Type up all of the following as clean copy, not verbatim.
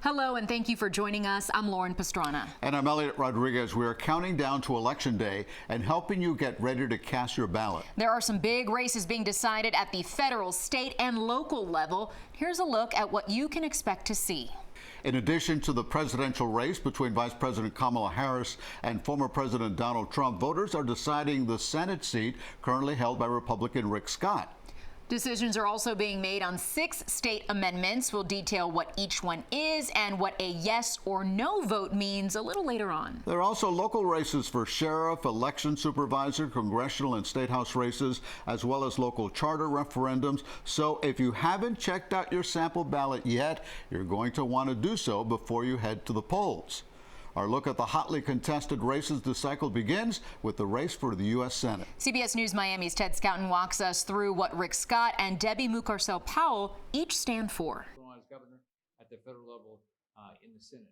Hello, and thank you for joining us. I'm Lauren Pastrana. And I'm Elliot Rodriguez. We are counting down to Election Day and helping you get ready to cast your ballot. There are some big races being decided at the federal, state, and local level. Here's a look at what you can expect to see. In addition to the presidential race between Vice President Kamala Harris and former President Donald Trump, voters are deciding the Senate seat currently held by Republican Rick Scott. Decisions are also being made on 6 state amendments. We'll detail what each one is and what a yes or no vote means a little later on. There are also local races for sheriff, election supervisor, congressional and state house races, as well as local charter referendums. So if you haven't checked out your sample ballot yet, you're going to want to do so before you head to the polls. Our look at the hotly contested races this cycle begins with the race for the U.S. Senate. CBS News Miami's Ted Scouten walks us through what Rick Scott and Debbie Mucarsel-Powell each stand for. As governor at the federal level in the Senate.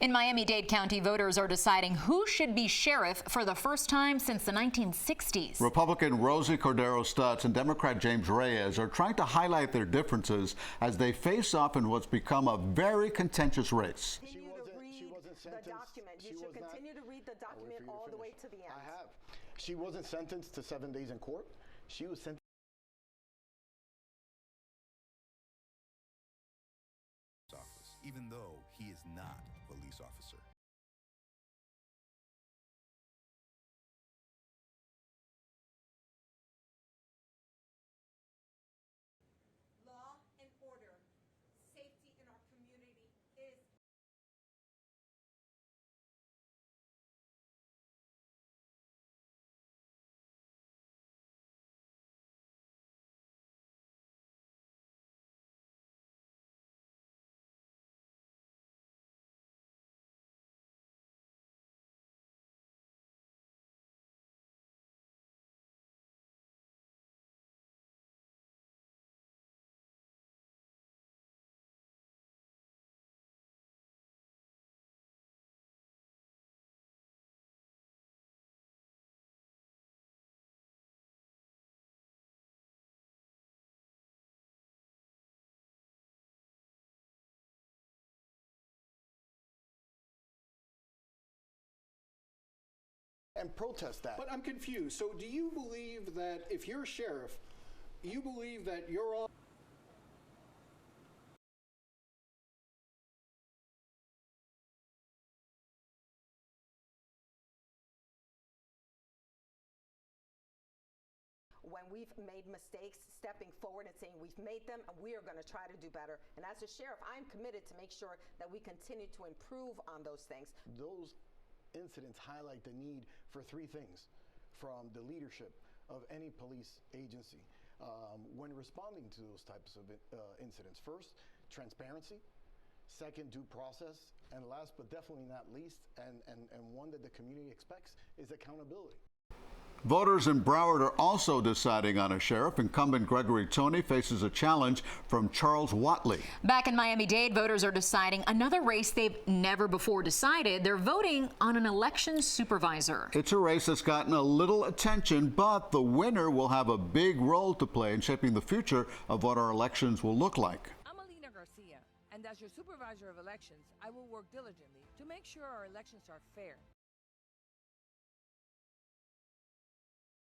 In Miami-Dade County, voters are deciding who should be sheriff for the first time since the 1960s. Republican Rosie Cordero-Stutz and Democrat James Reyes are trying to highlight their differences as they face off in what's become a very contentious race. She wasn't sentenced. The document. You should continue to read the document all the way to the end. I have. She wasn't sentenced to 7 days in court. She was sentenced. Office, even though he is not a police officer. Law and order, safety in our community is And protest that. But I'm confused. So do you believe that if you're a sheriff, you believe that you're all when we've made mistakes, stepping forward and saying we've made them and we are going to try to do better. And as a sheriff, I'm committed to make sure that we continue to improve on those things. Those incidents highlight the need for 3 things from the leadership of any police agency when responding to those types of incidents. First, transparency. Second, due process. And last but definitely not least, and one that the community expects, is accountability. Voters in Broward are also deciding on a sheriff. Incumbent Gregory Toney faces a challenge from Charles Watley. Back in Miami-Dade, voters are deciding another race they've never before decided. They're voting on an election supervisor. It's a race that's gotten a little attention, but the winner will have a big role to play in shaping the future of what our elections will look like. I'm Alina Garcia, and as your Supervisor of Elections, I will work diligently to make sure our elections are fair.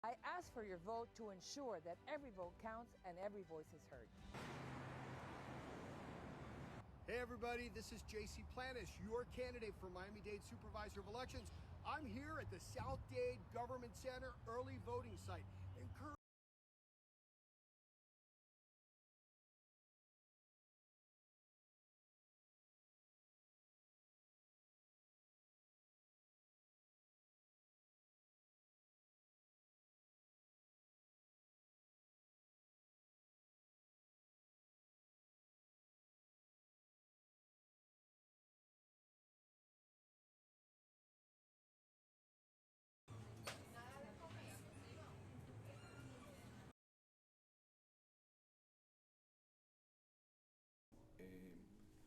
I ask for your vote to ensure that every vote counts and every voice is heard. Hey everybody, this is JC Planis, your candidate for Miami-Dade Supervisor of Elections. I'm here at the South Dade Government Center early voting site.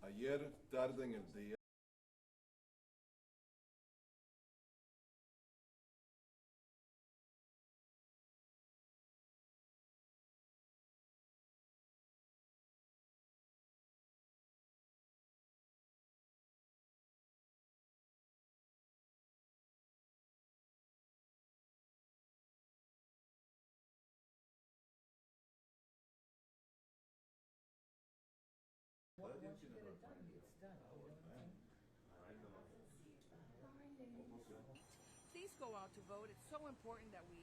Ayer tarde en el día. Once you get it done, it's done. You know what I'm saying? Please go out to vote. It's so important that we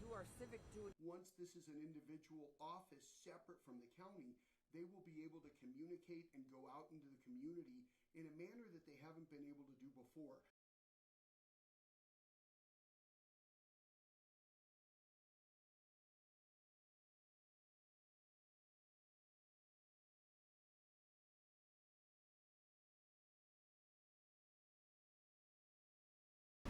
do our civic duty. Once this is an individual office separate from the county, they will be able to communicate and go out into the community in a manner that they haven't been able to do before.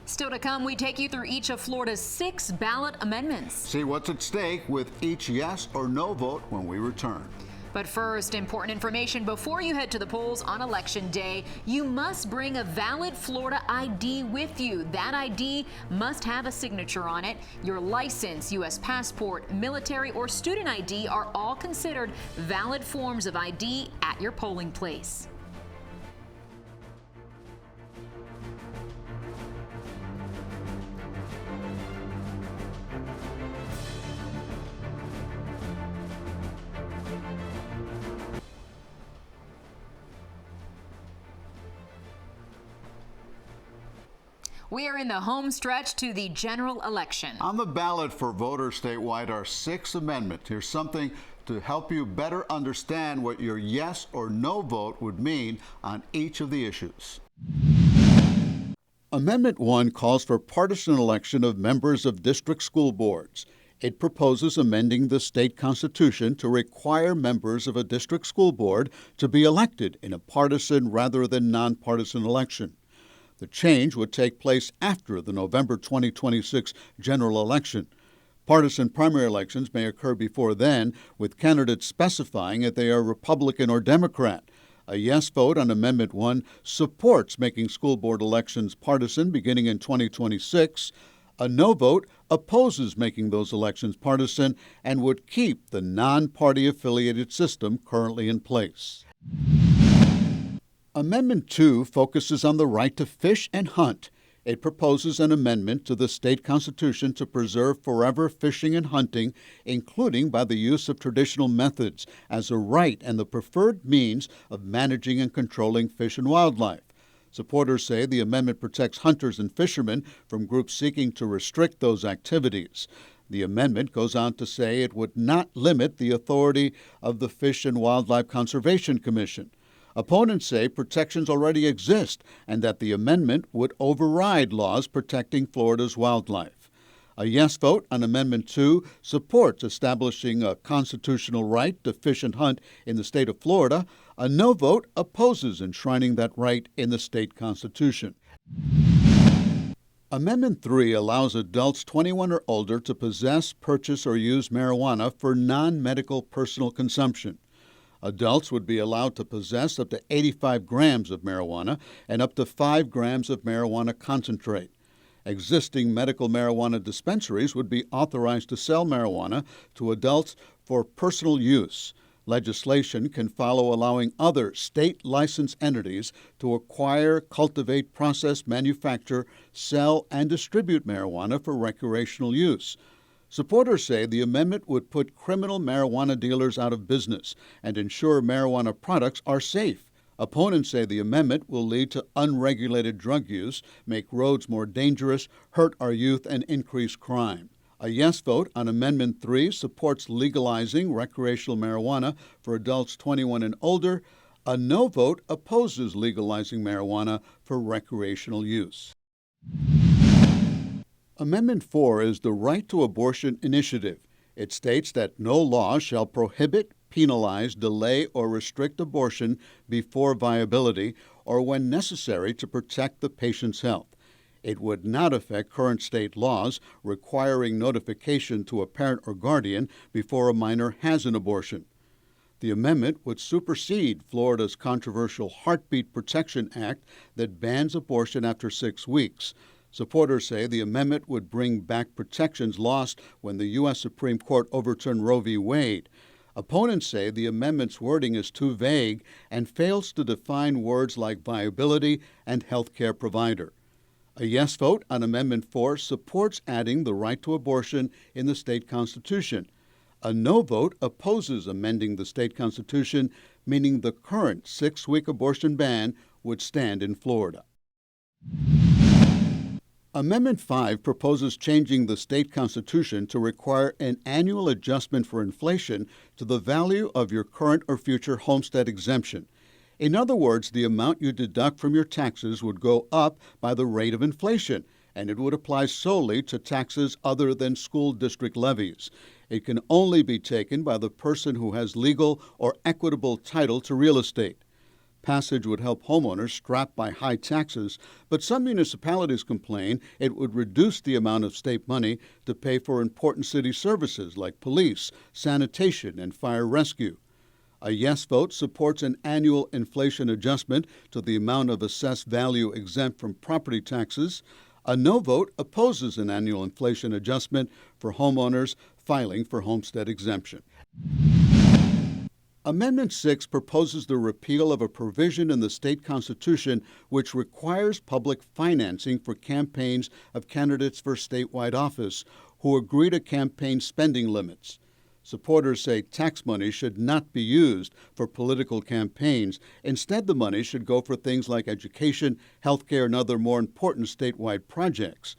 Still to come, we take you through each of Florida's 6 ballot amendments. See what's at stake with each yes or no vote when we return. But first, important information before you head to the polls on Election Day. You must bring a valid Florida ID with you. That ID must have a signature on it. Your license, U.S. passport, military, or student ID are all considered valid forms of ID at your polling place. We are in the home stretch to the general election. On the ballot for voters statewide are 6 amendments. Here's something to help you better understand what your yes or no vote would mean on each of the issues. Amendment 1 calls for partisan election of members of district school boards. It proposes amending the state constitution to require members of a district school board to be elected in a partisan rather than nonpartisan election. The change would take place after the November 2026 general election. Partisan primary elections may occur before then, with candidates specifying if they are Republican or Democrat. A yes vote on Amendment 1 supports making school board elections partisan beginning in 2026. A no vote opposes making those elections partisan and would keep the non-party affiliated system currently in place. Amendment 2 focuses on the right to fish and hunt. It proposes an amendment to the state constitution to preserve forever fishing and hunting, including by the use of traditional methods, as a right and the preferred means of managing and controlling fish and wildlife. Supporters say the amendment protects hunters and fishermen from groups seeking to restrict those activities. The amendment goes on to say it would not limit the authority of the Fish and Wildlife Conservation Commission. Opponents say protections already exist and that the amendment would override laws protecting Florida's wildlife. A yes vote on Amendment 2 supports establishing a constitutional right to fish and hunt in the state of Florida. A no vote opposes enshrining that right in the state constitution. Amendment 3 allows adults 21 or older to possess, purchase, or use marijuana for non-medical personal consumption. Adults would be allowed to possess up to 85 grams of marijuana and up to 5 grams of marijuana concentrate. Existing medical marijuana dispensaries would be authorized to sell marijuana to adults for personal use. Legislation can follow allowing other state-licensed entities to acquire, cultivate, process, manufacture, sell, and distribute marijuana for recreational use. Supporters say the amendment would put criminal marijuana dealers out of business and ensure marijuana products are safe. Opponents say the amendment will lead to unregulated drug use, make roads more dangerous, hurt our youth, and increase crime. A yes vote on Amendment 3 supports legalizing recreational marijuana for adults 21 and older. A no vote opposes legalizing marijuana for recreational use. Amendment 4 is the Right to Abortion Initiative. It states that no law shall prohibit, penalize, delay, or restrict abortion before viability or when necessary to protect the patient's health. It would not affect current state laws requiring notification to a parent or guardian before a minor has an abortion. The amendment would supersede Florida's controversial Heartbeat Protection Act that bans abortion after 6 weeks. Supporters say the amendment would bring back protections lost when the U.S. Supreme Court overturned Roe v. Wade. Opponents say the amendment's wording is too vague and fails to define words like viability and health care provider. A yes vote on Amendment 4 supports adding the right to abortion in the state constitution. A no vote opposes amending the state constitution, meaning the current 6-week abortion ban would stand in Florida. Amendment 5 proposes changing the state constitution to require an annual adjustment for inflation to the value of your current or future homestead exemption. In other words, the amount you deduct from your taxes would go up by the rate of inflation, and it would apply solely to taxes other than school district levies. It can only be taken by the person who has legal or equitable title to real estate. Passage would help homeowners strapped by high taxes, but some municipalities complain it would reduce the amount of state money to pay for important city services like police, sanitation, and fire rescue. A yes vote supports an annual inflation adjustment to the amount of assessed value exempt from property taxes. A no vote opposes an annual inflation adjustment for homeowners filing for homestead exemption. Amendment 6 proposes the repeal of a provision in the state constitution which requires public financing for campaigns of candidates for statewide office who agree to campaign spending limits. Supporters say tax money should not be used for political campaigns. Instead, the money should go for things like education, health care, and other more important statewide projects.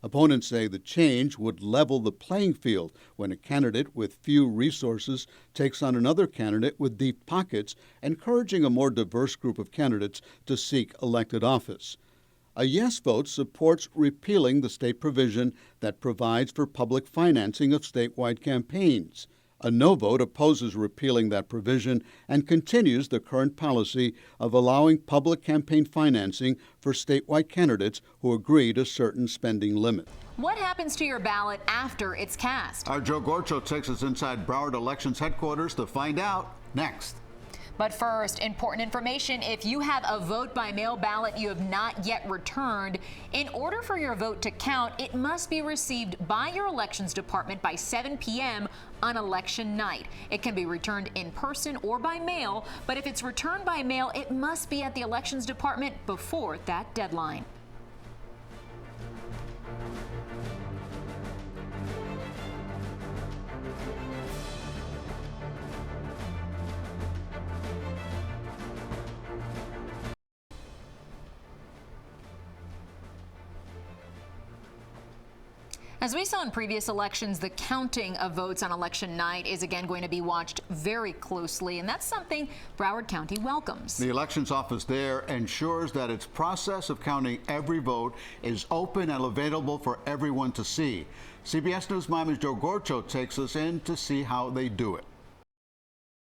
Opponents say the change would level the playing field when a candidate with few resources takes on another candidate with deep pockets, encouraging a more diverse group of candidates to seek elected office. A yes vote supports repealing the state provision that provides for public financing of statewide campaigns. A no vote opposes repealing that provision and continues the current policy of allowing public campaign financing for statewide candidates who agree to certain spending limits. What happens to your ballot after it's cast? Our Joe Gorcho takes us inside Broward Elections headquarters to find out next. But first, important information. If you have a vote by mail ballot you have not yet returned, in order for your vote to count, it must be received by your elections department by 7 p.m. on election night. It can be returned in person or by mail, but if it's returned by mail, it must be at the elections department before that deadline. As we saw in previous elections, the counting of votes on election night is again going to be watched very closely, and that's something Broward County welcomes. The elections office there ensures that its process of counting every vote is open and available for everyone to see. CBS News Miami's Joe Gorcho takes us in to see how they do it.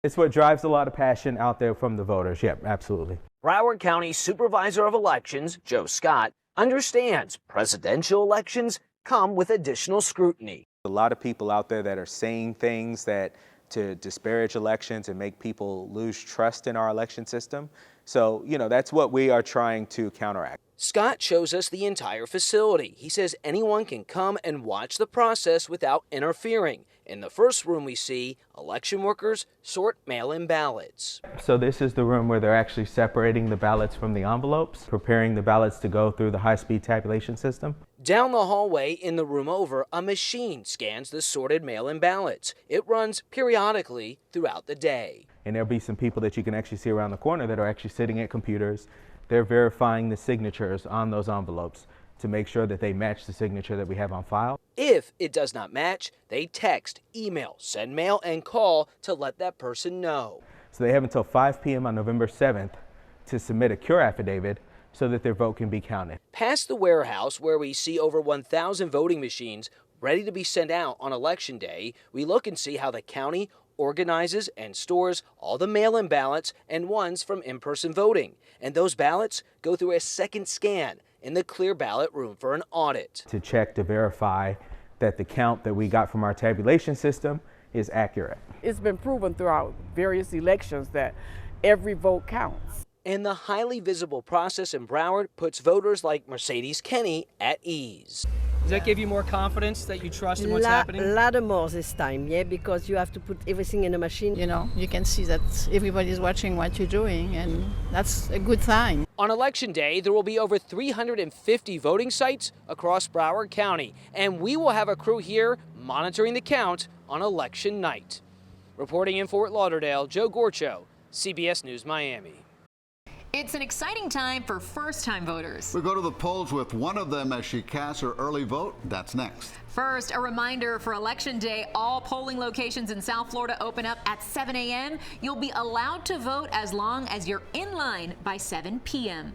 It's what drives a lot of passion out there from the voters. Yep, absolutely. Broward County Supervisor of Elections, Joe Scott, understands presidential elections come with additional scrutiny. A lot of people out there that are saying things that to disparage elections and make people lose trust in our election system. So, that's what we are trying to counteract. Scott shows us the entire facility. He says anyone can come and watch the process without interfering. In the first room we see, election workers sort mail-in ballots. So this is the room where they're actually separating the ballots from the envelopes, preparing the ballots to go through the high-speed tabulation system. Down the hallway in the room over, a machine scans the sorted mail-in ballots. It runs periodically throughout the day. And there'll be some people that you can actually see around the corner that are actually sitting at computers. They're verifying the signatures on those envelopes to make sure that they match the signature that we have on file. If it does not match, they text, email, send mail, and call to let that person know. So they have until 5 p.m. on November 7th to submit a cure affidavit so that their vote can be counted. Past the warehouse, where we see over 1,000 voting machines ready to be sent out on Election Day, we look and see how the county organizes and stores all the mail-in ballots and ones from in-person voting. And those ballots go through a second scan in the clear ballot room for an audit. To check to verify that the count that we got from our tabulation system is accurate. It's been proven throughout various elections that every vote counts. And the highly visible process in Broward puts voters like Mercedes Kenny at ease. Does that give you more confidence that you trust in what's happening? A lot more this time, yeah, because you have to put everything in a machine. You can see that everybody's watching what you're doing, and that's a good sign. On Election Day, there will be over 350 voting sites across Broward County, and we will have a crew here monitoring the count on election night. Reporting in Fort Lauderdale, Joe Gorcho, CBS News Miami. It's an exciting time for first-time voters. We go to the polls with one of them as she casts her early vote. That's next. First, a reminder for Election Day, all polling locations in South Florida open up at 7 a.m. You'll be allowed to vote as long as you're in line by 7 p.m.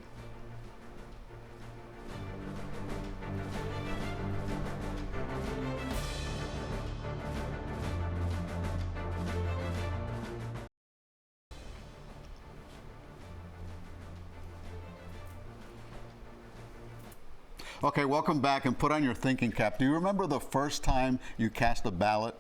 Okay, welcome back, and put on your thinking cap. Do you remember the first time you cast a ballot?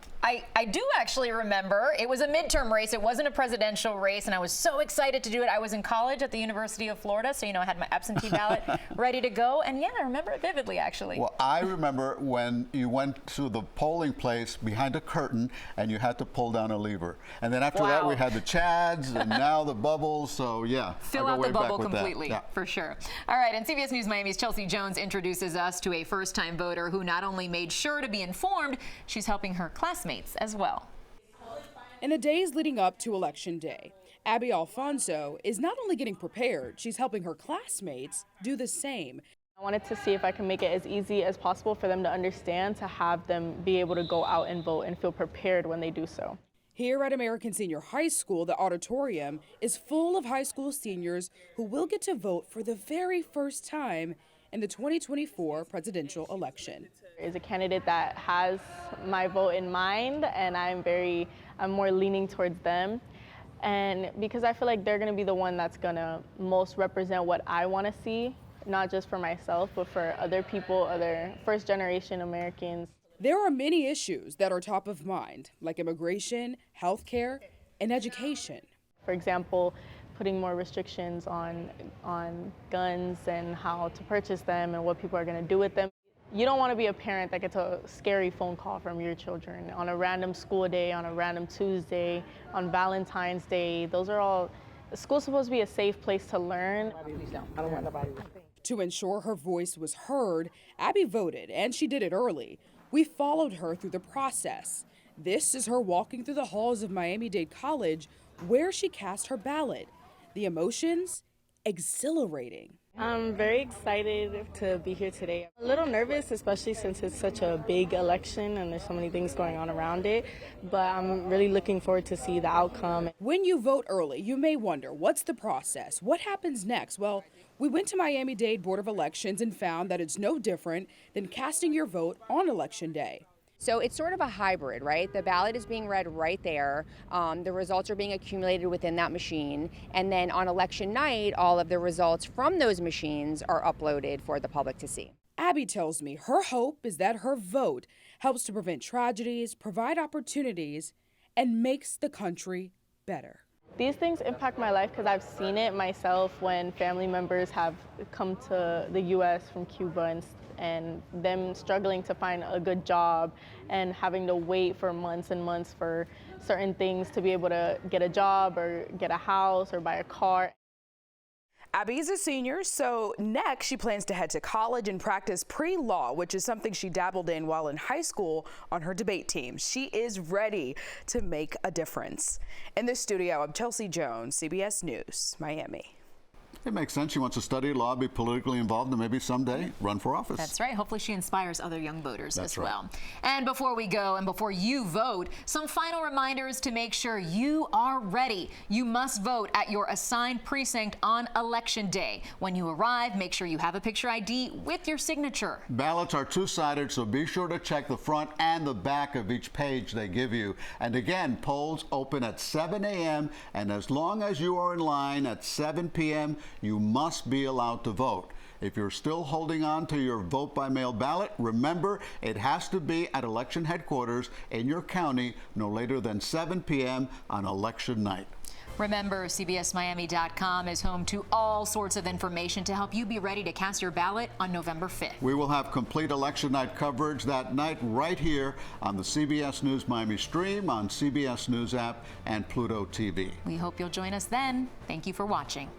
I do actually remember. It was a midterm race. It wasn't a presidential race, and I was so excited to do it. I was in college at the University of Florida, so I had my absentee ballot ready to go, and yeah, I remember it vividly, actually. Well, I remember when you went to the polling place behind a curtain and you had to pull down a lever. And then after that, we had the Chads, and now the bubbles, so yeah. Fill out the bubble completely, for sure. All right, and CBS News Miami's Chelsea Jones introduces us to a first-time voter who not only made sure to be informed, she's helping her classmates as well. In the days leading up to Election Day, Abby Alfonso is not only getting prepared, she's helping her classmates do the same. I wanted to see if I can make it as easy as possible for them to understand, to have them be able to go out and vote and feel prepared when they do so. Here at American Senior High School, the auditorium is full of high school seniors who will get to vote for the very first time in the 2024 presidential election. Is a candidate that has my vote in mind, and I'm more leaning towards them. And because I feel like they're gonna be the one that's gonna most represent what I wanna see, not just for myself, but for other people, other first-generation Americans. There are many issues that are top of mind, like immigration, healthcare, and education. For example, putting more restrictions on guns and how to purchase them and what people are going to do with them. You don't want to be a parent that gets a scary phone call from your children on a random school day, on a random Tuesday, on Valentine's Day. Those are all, school's supposed to be a safe place to learn. To ensure her voice was heard, Abby voted, and she did it early. We followed her through the process. This is her walking through the halls of Miami-Dade College, where she cast her ballot. The emotions? Exhilarating. I'm very excited to be here today. A little nervous, especially since it's such a big election and there's so many things going on around it, but I'm really looking forward to see the outcome. When you vote early, you may wonder, what's the process? What happens next? Well, we went to Miami-Dade Board of Elections and found that it's no different than casting your vote on Election Day. So it's sort of a hybrid, right? The ballot is being read right there. The results are being accumulated within that machine. And then on election night, all of the results from those machines are uploaded for the public to see. Abby tells me her hope is that her vote helps to prevent tragedies, provide opportunities, and makes the country better. These things impact my life because I've seen it myself when family members have come to the U.S. from Cuba and them struggling to find a good job and having to wait for months and months for certain things to be able to get a job or get a house or buy a car. Abby is a senior, so next she plans to head to college and practice pre-law, which is something she dabbled in while in high school on her debate team. She is ready to make a difference. In the studio, I'm Chelsea Jones, CBS News, Miami. It makes sense. She wants to study law, be politically involved, and maybe someday run for office. That's right. Hopefully she inspires other young voters as well. Right. And before we go and before you vote, some final reminders to make sure you are ready. You must vote at your assigned precinct on Election Day. When you arrive, make sure you have a picture ID with your signature. Ballots are two-sided, so be sure to check the front and the back of each page they give you. And again, polls open at 7 a.m. and as long as you are in line at 7 p.m., you must be allowed to vote. If you're still holding on to your vote by mail ballot, remember it has to be at election headquarters in your county no later than 7 p.m. on election night. Remember, CBSMiami.com is home to all sorts of information to help you be ready to cast your ballot on November 5th. We will have complete election night coverage that night right here on the CBS News Miami stream, on CBS News app, and Pluto TV. We hope you'll join us then. Thank you for watching.